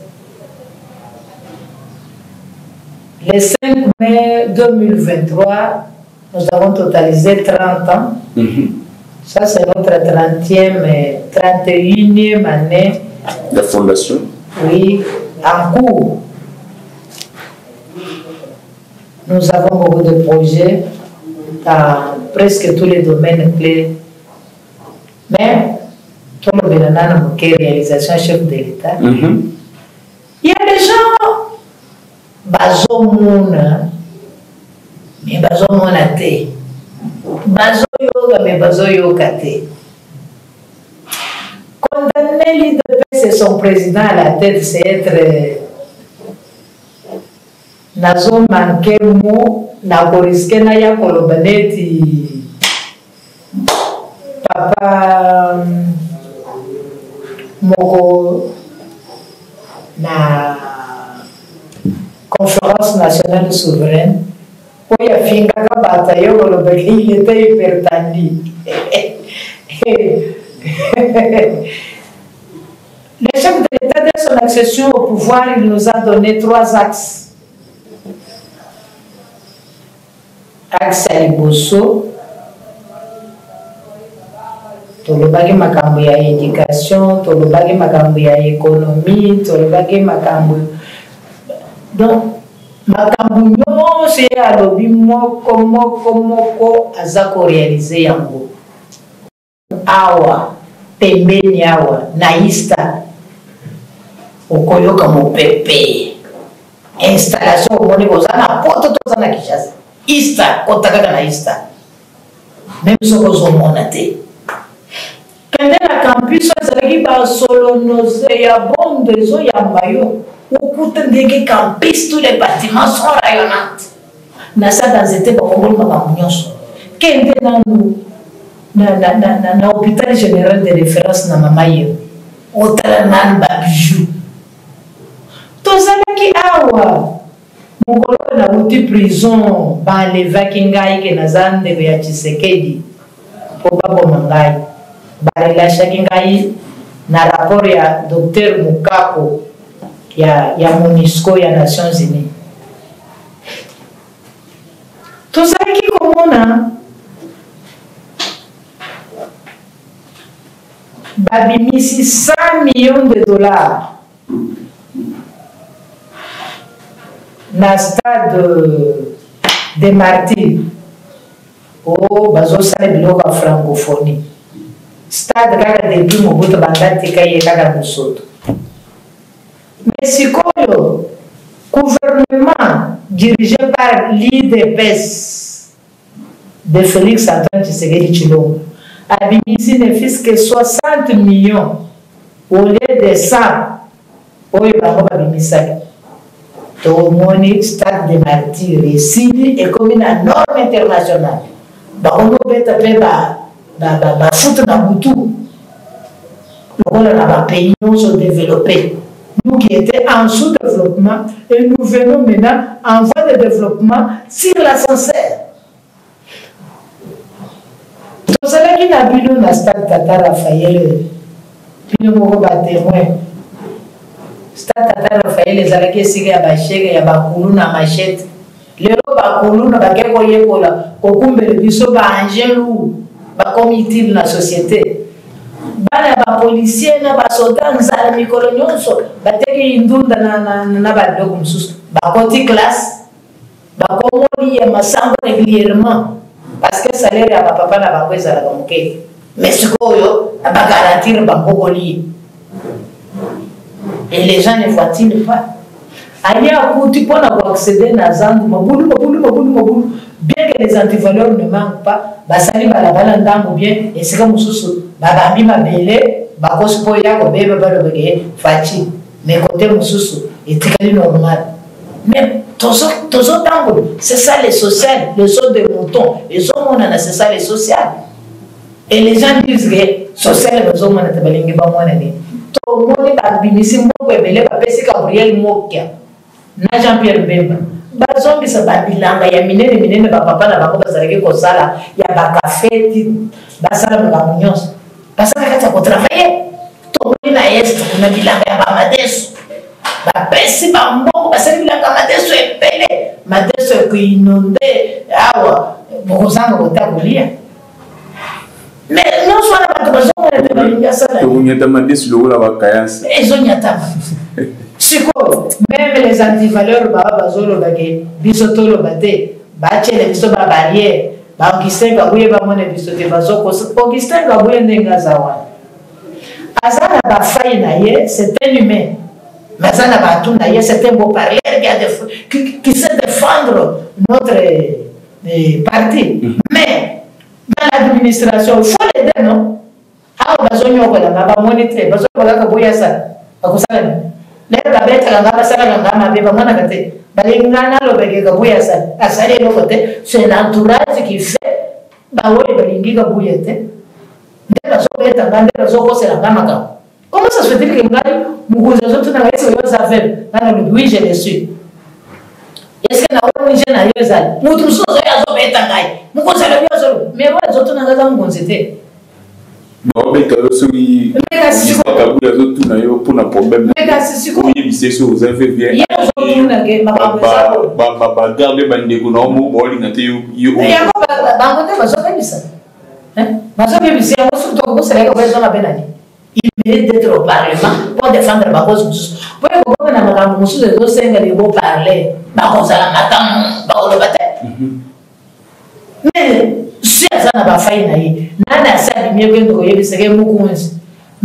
Le 5 mai 2023, nous avons totalisé 30 ans. Ça, c'est notre 31e année. La fondation? Oui, en cours. Nous avons beaucoup de projets dans presque tous les domaines clés. Mais, tout le bénin réalisation chef de l'État. Il y a des gens, bazomuna, mais bazomuna te. Bazo yoga, mais bazo yoga te. Condamner l'IDP, c'est son président à la tête, c'est être. Nazo manqué mot, na koriske na ya kolobaneti. Papa moko na conférence nationale souveraine. Oui, a fini à bataille, il était hypertendu. Le chef de l'État, dès son accession au pouvoir, il nous a donné 3 axes. Axe à Liboso, tolobaki makambo ya éducation, tolobaki makambo ya économie, tolobaki makambo. Donc, makambo nyonso ya alobi moko aza korealize yango. Awa, pembeni awa, na Ista, okoyoka mopepe. Installation omoni koza na poto toza na Kinshasa. Ista, kotakaka na Ista. Même soko ozomona te. Kende na campus ezalaki basolonoze ya bombe ezoyamba yo. Okuta ndenge campus, tous les bâtiments sont rayonnants. Nasa banzete bakongoli makambo nyonso. Kende nanu na hôpital général de référence na mama ye. Otala nanu babijou. Tozalaki awa. Mokolo na uti prison balevaki ngai ke naza ndeko ya Tshisekedi po baboma ngai balelashaki ngai na rapport ya docteur Mukako ya MONUSCO ya Nations Unies. Tozalaki komona babimisi 100 millions de dollars na stade de martyrs o bazosala biloko ya francophonie. Stade kaka depuis Mobutu bandatika ye kaka mosoto. Mais sikoyo gouvernement dirigé par l'IDPS de Félix Antoine Tshisekedi Tshilombo abimisi ne fils que 60 millions au lieu de 100 oyo bango babimisaki. Tomoni stade de martyrs ici et comme une norme internationale. Bakomo beta pe ba foot na butu. On a pays non développés. Nous qui étions en sous-développement et nous venons maintenant en voie de développement sur l'ascenseur. Tout cela qui n'a vu dans stade Tata Raphaël, puis nous avons témoin. Stade Tata Raphaël, les alaki esika ya bashege ya bakulu na machette. Lelo bakulu na bakeko yekola kokumbele biso ba angelu ba comité na société. Bana ba policier na ba soldat nzala mikolo nyonso bateki indunda na ba dogo mususu. Ba koti classe ba komoli ya masango régulièrement parce que salaire ya papa na ba kweza la banque. Mais sikoyo ba garantir ba kokoli. Et les gens ne voient-ils pas? Allez à côté pour accéder à Zand, bien que les antivaleurs ne manquent pas, Basali Balabalandam ou bien, et c'est comme Soussou, Babambi Mabele, Bakospoya, Bébé Balobé, Fati, mais côté Moussou, et très normal. Mais toujours tango, c'est ça les social, les sauts de moutons, les hommes, c'est ça les social. Et les gens disent que social, les hommes, on a balingi bamonani. Tout le monde a binisi moko ebele bapesi Gabriel Mokia na Jean-Pierre Bemba bazongi sa babilanga ya minene bapapa na bango bazalaki kosala ya bakafeti basala makambo nyonso basala kati ya kotravaye tomoni na este kuna bilanga ya bamadeso bapesi bambongo basali bilanga ya madeso ebele mateso kuinonde awa bokozanga kotakolia mais non soit la bato balinga sala tonyata mateso lokola bakayasa ezonyatama siko même les antivaleurs baba bazoloba ke biso toloba te bacele biso ba barrière ba Augustin Kabuye bamona biso te bazokosa Augustin Kabuye ndenge aza wana aza na bafai na ye c'est un humain mais aza na batu na ye c'est un beau parleur qui sait défendre notre parti mais dans l'administration il faut l'aider non awa bazonyokolanga bamoni te bazokola Kabuye asala akosala lelo babetaka nga basalaka nga mabe bamonaka te balingana alobeke Kabuye asali eloko te c'est l'entourage qui fait baoyo balingi Kabuye te nde bazobeta nga nde bazokosela nga makambo comment ça se fait-il que ngai mokonzi azotunanga esi oyoza faible nga nalobi oui je le suis est-ce que naoni je na yo ezali motu mosusu ozoyo azobeta ngai mokonzi alobi azolobi mais oyo azotunanga aza mokonzi te baobeta yo soki Kabuye azotuna yo mpona problème oyebisa so oza fe bien bagarde bandeko na omo baolinga te yango bango te bazobebisa bazobebisa yango soki tokokoselaka koeza mabe nani il mérite d'être au parlement pour défendre bakozi mosusu po ekokoma na makambo mosusu ezosengeli boparle bakozala matamu bakoloba te mais si aza na bafai na ye nani asali mie kende koyebisake mokunzi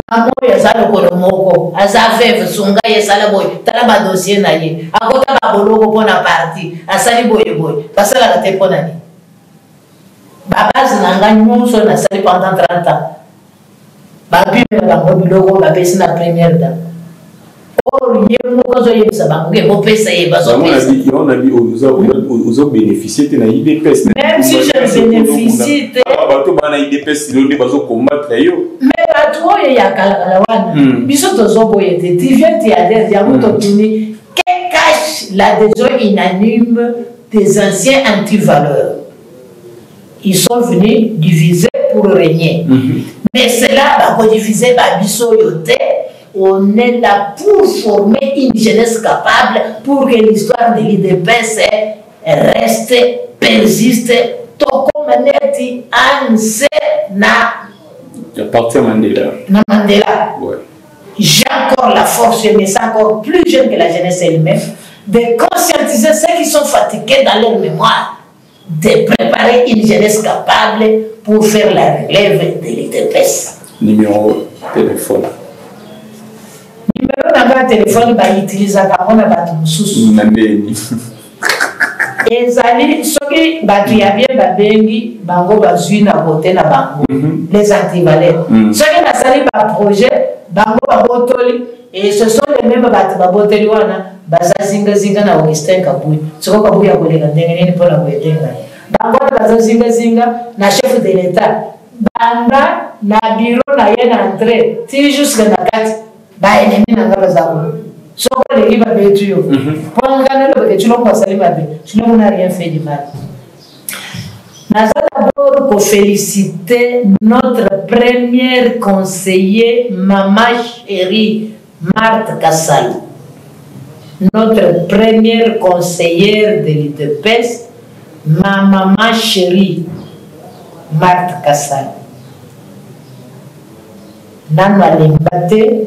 mama oyo aza lokolo moko aza veve sunga ye esala boye tala badossier na ye akota baboloko mpona parti asali boyeboye basalaka te mpo nani babase na nga nyonso nasali pendant 30 ans babimela bango biloko bapesi na première dame or ye moko azoyebisa bango ke bopesa ye bazobénéficie te na IDPS même si je bénéficie te bato bana IDPS lelo nde bazokombatre yo mais bato oyo ya kalakala wana biso tozoboye te tu viens tu adhères yango totuni que cache l'adhésion unanime des anciens antivaleurs ils sont venus diviser pour régner mais cela bakodiviser babiso oyo te. On est là pour former une jeunesse capable pour que l'histoire de l'IDPS reste, persiste. Tokomaneti anse na. À partir de Mandela. Na Mandela. Ouais. J'ai encore la force, mais c'est encore plus jeune que la jeunesse elle-même, de conscientiser ceux qui sont fatigués dans leur mémoire, de préparer une jeunesse capable pour faire la relève de l'IDPS. Numéro téléphone. Numéro nanga téléphone bautilisaka mpona bato mosusu ezali soki bato ya bien babengi bango bazwi na kote na bango les antivaleurs soki nasali baprojet bango babotoli et ce sont les mêmes bato babotoli wana baza zingazinga na Augustin Kabuye soko Kabuye akoleka ndenge nini mpona koyetenga bango wana baza zingazinga na chef de l'état banda na bureau na ye na entrée ti jusque na kati baennemi nanga bazako soko olingi babetu yo mpo nga nalobeke tilongo basali mabe tilongo na rien fait du mal. Naza d'abord koféliciter notre première conseillère Maman Chérie Marthe Kassal, notre première conseillère de l'IDPS ma maman chérie Marthe Kassal. Nanu alemba te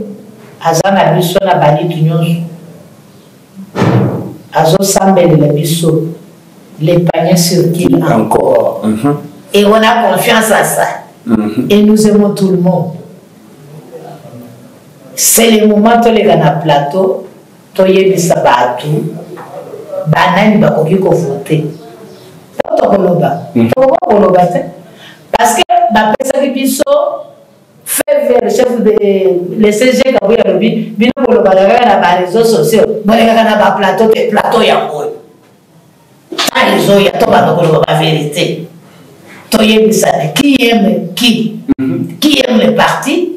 aza na biso na balitu nyonso azosambelela biso les paniers circulent encore et on a confiance à ça et nous aimons tout le monde. C'est le moment toleka na plateau toyebisa batu banani bakoki kovote tokoloba tokoloba te parce que bapesaki biso fait vers le chef de le CG Kabuye alobi bino kolobaka kaka na bareseaux sociaux bolekaka na baplateau te plateau yango ta ezoya tobanda koloba bavérité toyebisane qui aime qui aime le parti,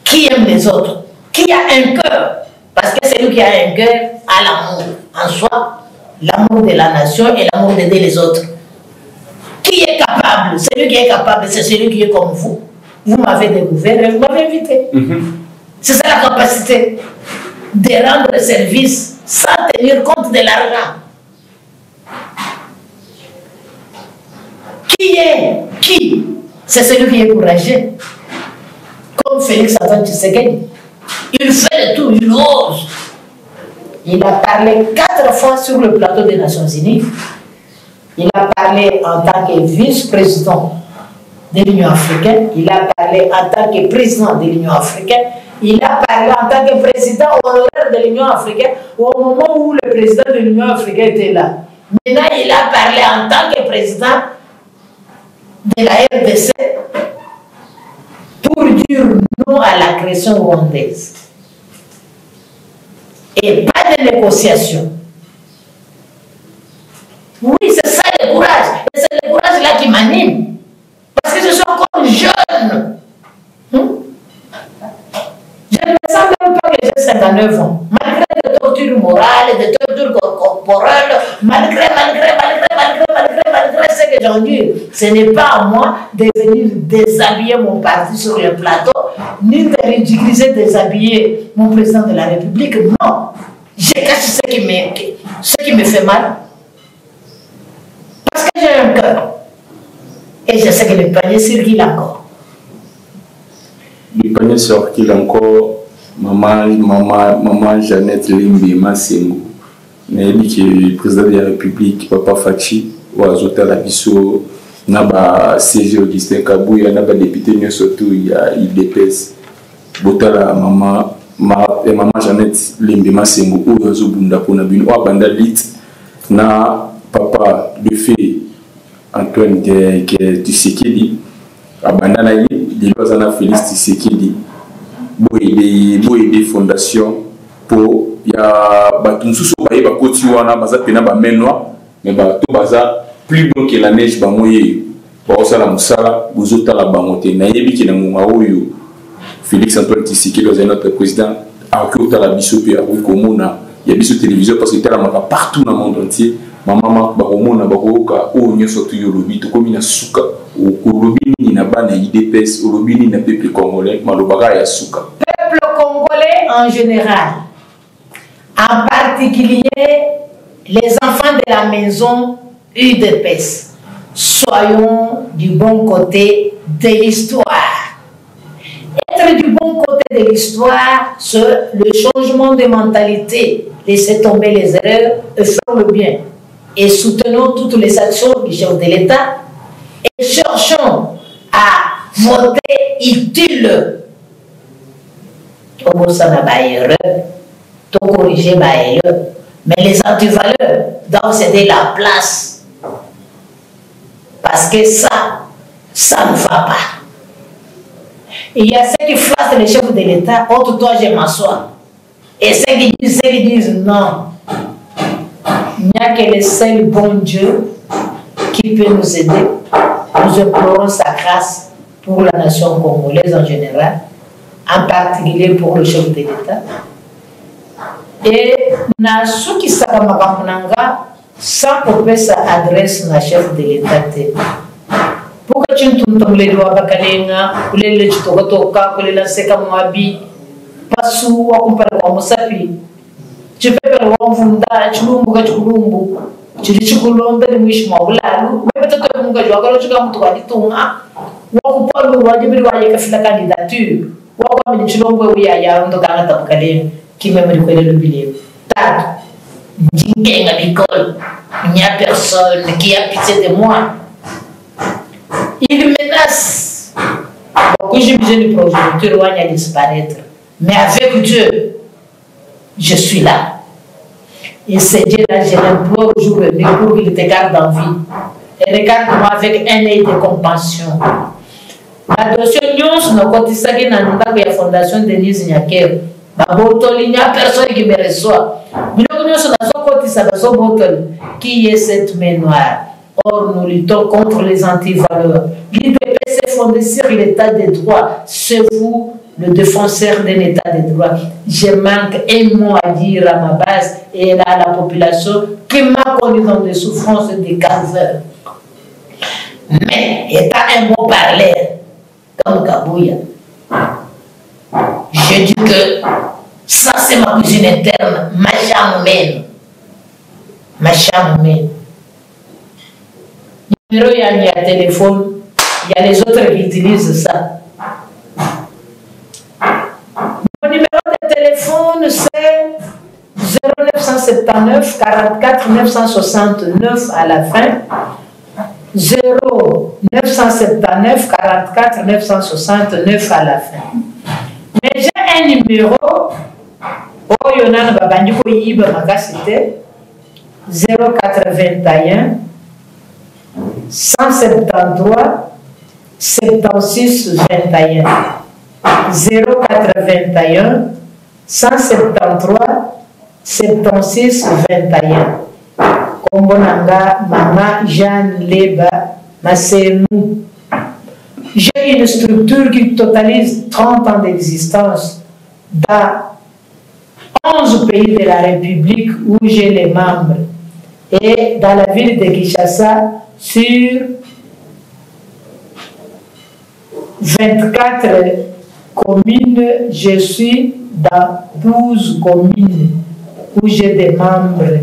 qui aime les autres, qui a un cœur, parce que celui qui a un cœur a l'amour en soi, l'amour de la nation et l'amour d'aider les autres. Qui est capable? Celui qui est capable, c'est celui qui est comme vous. Vous m'avez découvert et vous m'avez invité. C'est ça la capacité de rendre service sans tenir compte de l'argent. Qui c'est celui qui est courageux. Comme Félix Antoine Tshisekedi. Il fait le tout, il ose. Il a parlé 4 fois sur le plateau des Nations Unies. Il a parlé en tant que vice-président de l'Union africaine. Il a parlé en tant que président de l'Union africaine. Il a parlé en tant que président honoraire de l'Union africaine au moment où le président de l'Union africaine était là. Maintenant, il a parlé en tant que président de la RDC pour dire non à l'agression rwandaise. Et pas de négociation. Oui, c'est ça le courage. Et c'est le courage là qui m'anime. Parce que je suis encore jeune. Je ne me sens même pas que j'ai 59 ans. Malgré des tortures morales, des tortures corporelles, malgré ce que j'en dis, ce n'est pas à moi de venir déshabiller mon parti sur le plateau, ni de ridiculiser, déshabiller mon président de la République. Non. Je cache ce qui me fait mal. Parce que j'ai un cœur. Et je sais que le panier circule encore. Le panier circule encore. Maman Jeannette Limbi Massengo. Mais qui est président de la République, Papa Fachi, ou Azota Labiso, Naba CG Augustin Kabouya, Naba député surtout, il y a IDPS. Botala maman Jeannette Limbi Massengo, ou Azobunda Ponabine, ou Abandalit, na papa de fée Antoine Tshisekedi, Abandanaï, il y a Félix Tshisekedi. Des fondations pour il y a Batunsu Sobaye Bakoti wana baza pena ba menwa mais bato baza plus bon que la neige ba moye ba osala musala bozota la bangote na yebi ki na ngoma oyo Félix Antoine Tshisekedi est notre président a okota la biso pe a komona ya biso télévision parce que tala maka partout dans le monde entier maman ba komona ba koka o nyoso to yolobi to komi na suka o kolobi ni na bana IDPS o lobi ni na peuple congolais malobaka ya suka. Peuple congolais en général, en particulier les enfants de la maison UDPS, soyons du bon côté de l'histoire. Être du bon côté de l'histoire, c'est le changement de mentalité, laisser tomber les erreurs et faire le bien. Et soutenons toutes les actions du chef de l'État et cherchons à voter utile. Corriger mais les antivaleurs doivent céder la place parce que ça ne va pas. Il y a ceux qui flattent les chefs de l'État, autre toi je m'assois, et ceux qui disent non. Il n'y a que le seul bon Dieu qui peut nous aider. Nous implorons sa grâce pour la nation congolaise en général, en particulier pour le chef de l'État. Et na ceux qui savent sans couper sa adresse na chef de l'État. Pourquoi tu ne tombes les doigts à Kalenga, ou les Lechitoka, ou les Lanseka Moabi, pas sous ou accompagné comme Mosapi. Tu peux faire le Wamfunda, Chulumbu, Chulumbu, tu dis Chulumbu, le Mishma, ou Lalu, mais peut-être que Munga, tu vas me dire Tonga, ou occuper le roi de Biloua, qui fait la candidature, ou comme les Chulumbu, où il y a un docteur qui m'a dit le billet. Tad, Djingue à l'école, il n'y a personne qui a pitié de moi. Il menace. Donc, j'ai besoin du projet, roi à disparaître. Mais avec Dieu, je suis là. Et c'est Dieu là, je l'implore jour et nuit pour qu'il te garde en vie. Et regarde-moi avec un œil de compassion. La dossier Nyons, nous cotisons dans la fondation Denise Nyaker. Il n'y a personne qui me reçoit. Qui est cette main noire? Or, nous luttons contre les antivaleurs. L'IDP s'est fondé sur l'état de droit. C'est vous, le défenseur d'un état de droit. Je manque un mot à dire à ma base et à la population qui m'a connu dans des souffrances et des cancers. Mais, étant un bon parleur, comme Kabouya, je dis que ça c'est ma cuisine interne, ma chambre humaine. Ma chambre humaine. numéro, il y a téléphone, il y a les autres qui utilisent ça. Mon numéro de téléphone, c'est 0979 44 969 à la fin. 0979 44 969 à la fin. Mais j'ai un numéro, oh, il y en a un babandiko yiba c'était 081 173 76 21. 081 173 76 21. Kombonanga Mama Jeanne Leba Massenou. J'ai une structure qui totalise 30 ans d'existence dans 11 pays de la République où j'ai les membres. Et dans la ville de Kinshasa, sur 24 communes, je suis dans 12 communes où j'ai des membres.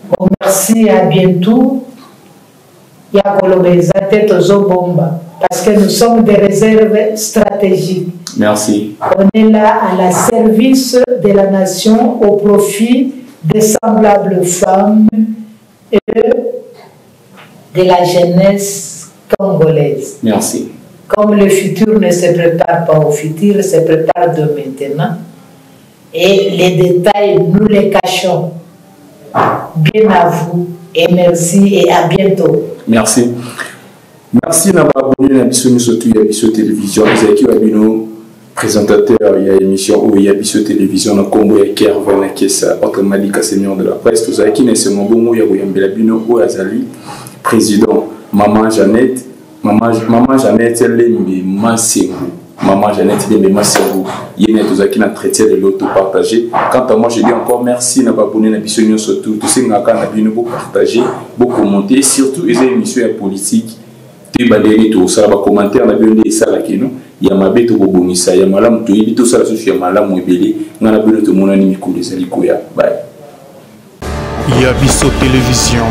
Bon, merci, à bientôt. Il y a Kolobeza tête aux bomba parce que nous sommes des réserves stratégiques. Merci. On est là à la service de la nation au profit des semblables femmes et de la jeunesse congolaise. Merci. Comme le futur ne se prépare pas au futur, il se prépare de maintenant. Et les détails, nous les cachons. Bien à vous et merci et à bientôt. Merci. Merci d'avoir abonné à Bissou surtout à Bissou Télévision. Vous avez qui Wabino, présentateur, il y a émission où il y a Bissou Télévision, dans Congo et Kervan, qui est autre Malika Seigneur de la presse. Vous avez qui n'est ce moment où il y a Wiyambela Bino ou Azali, président, Maman Jeannette. Maman Jeannette, elle est massive. Maman Jeannette, elle est massive. Il y a tous qui ont traité de l'auto partagé. Quant à moi, je dis encore merci d'avoir abonné à Bissou surtout. Tous ceux qui ont partagé, beaucoup commenté, surtout les émissions politiques. Tu vas dire tout ça, va commenter, on a bien dit ça là qui nous. Il y a ma bête au bonissa, il y a malam, tu es tout ça là, il y a malam ou belé. On a bien tout mon ami Koulé, Salikoya. Bye. Il y a Bissau Télévision.